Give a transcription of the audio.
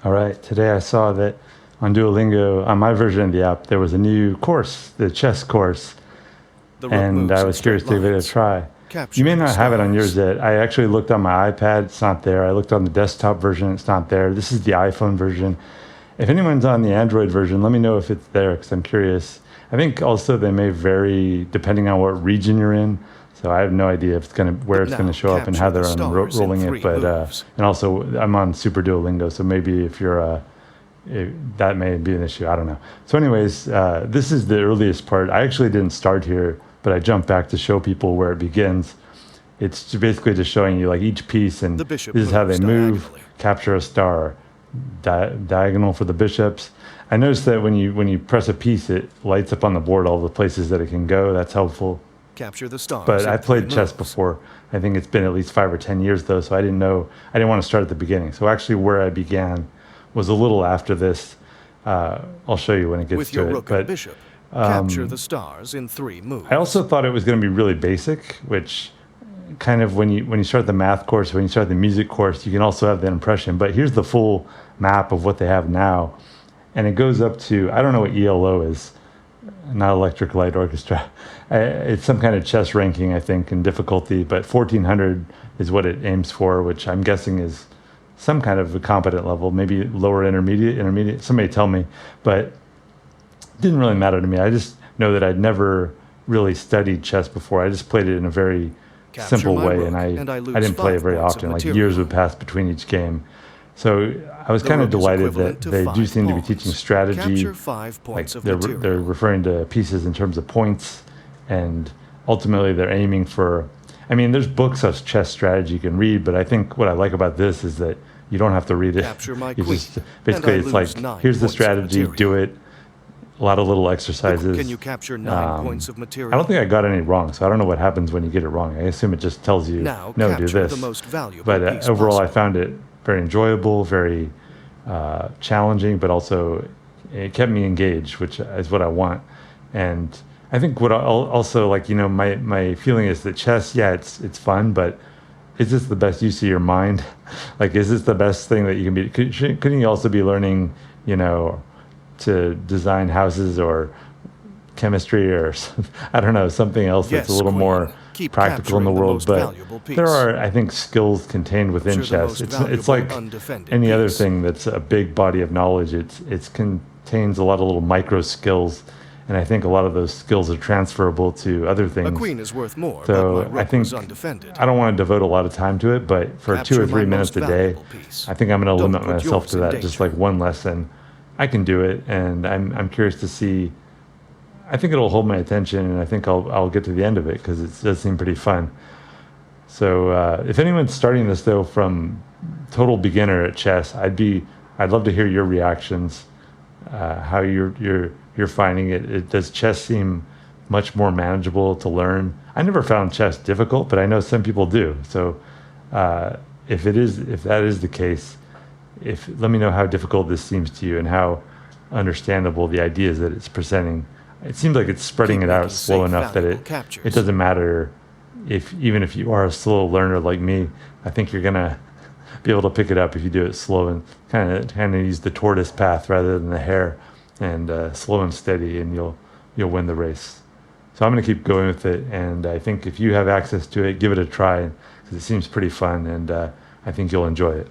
All right, today I saw that on Duolingo, on my version of the app, there was a new course, the chess course, The rook and moves I in was curious straight to give it a lines. try. You Capture may the not have it on yours stars. yet. I actually looked on my iPad, it's not there. I looked on the desktop version, it's not there. This is the iPhone version. If anyone's on the Android version, let me know if it's there because I'm curious. I think also they may vary depending on what region you're in. So I have no idea if it's gonna where it's gonna Now show up and how capture the they're stars in rolling it. 3 But moves. and also I'm on Super Duolingo, so maybe if you're that may be an issue. I don't know. So, anyways, this is the earliest part. I actually didn't start here, but I jumped back to show people where it begins. It's basically just showing you like each piece, and The bishop this is how they moves move. diagonally. Capture a star, diagonal for the bishops. I noticed that when you press a piece, it lights up on the board all the places that it can go. That's helpful. Capture the stars But I in 3 played chess moves. before. I think it's been at least 5 or 10 years though, so I didn't know. I didn't want to start at the beginning. So actually, where I began was a little after this. I'll show you when it gets With to your it. rook and But bishop, capture the stars in 3 I also moves. thought it was going to be really basic, which kind of when you start the math course, when you start the music course, you can also have that impression. But here's the full map of what they have now, and it goes up to I don't know what ELO is, not Electric Light Orchestra. It's some kind of chess ranking, I think, in difficulty. But 1400 is what it aims for, which I'm guessing is some kind of a competent level, maybe lower intermediate. Somebody tell me, but it didn't really matter to me. I just know that I'd never really studied chess before. I just played it in a very Capture simple my way, and rook, I and I I lose didn't play it 5 very points of often. Like years material. would pass between each game. So I was The kind of rook is delighted equivalent that to they do 5 seem to be teaching pawns. strategy. Capture 5 Like points of they're material. referring to pieces in terms of points, and ultimately they're aiming for. I mean, there's books of chess strategy you can read, but I think what I like about this is that you don't have to read it. Capture my You queen, just and basically I it's lose like 9 here's the points of strategy, do material. it. A lot of little Can exercises. you capture 9 points of I don't material? think I got any wrong, so I don't know what happens when you get it wrong. I assume it just tells you, Now no, do capture the this. most valuable But piece overall, I possible. found it very enjoyable, very challenging, but also it kept me engaged, which is what I want. And I think what also like my feeling is that chess, yeah, it's fun, but is this the best use of your mind? Like, is this the best thing that you can be? Couldn't you also be learning, you know, to design houses or chemistry or I don't know, something else that's a Yes, little more queen. Keep practical in the capturing the world. most But valuable there piece. are, I think, skills contained within Capture the chess. most It's valuable like undefended any other piece. thing that's a big body of knowledge. It contains a lot of little micro skills, and I think a lot of those skills are transferable to other A things. queen is worth more, but my So I rook was think undefended. I don't want to devote a lot of time to it, but for two Capture or my three most minutes a day, valuable piece. I think I'm going to Don't limit put myself yours to in that. Just like danger. one lesson, I can do it, and I'm curious to see. I think it'll hold my attention, and I think I'll get to the end of it because it does seem pretty fun. So if anyone's starting this though from total beginner at chess, I'd love to hear your reactions, how you're finding it. Does chess seem much more manageable to learn? I never found chess difficult, but I know some people do. So uh, if that is the case, if let me know how difficult this seems to you and how understandable the ideas that it's presenting. It seems like it's spreading Keep it out making slow safe, enough that valuable it captures. doesn't matter if even if you are a slow learner like me. I think you're gonna be able to pick it up if you do it slow and kind of use the tortoise path rather than the hare, and slow and steady, and you'll win the race. So I'm gonna keep going with it, and I think if you have access to it, give it a try because it seems pretty fun, and I think you'll enjoy it.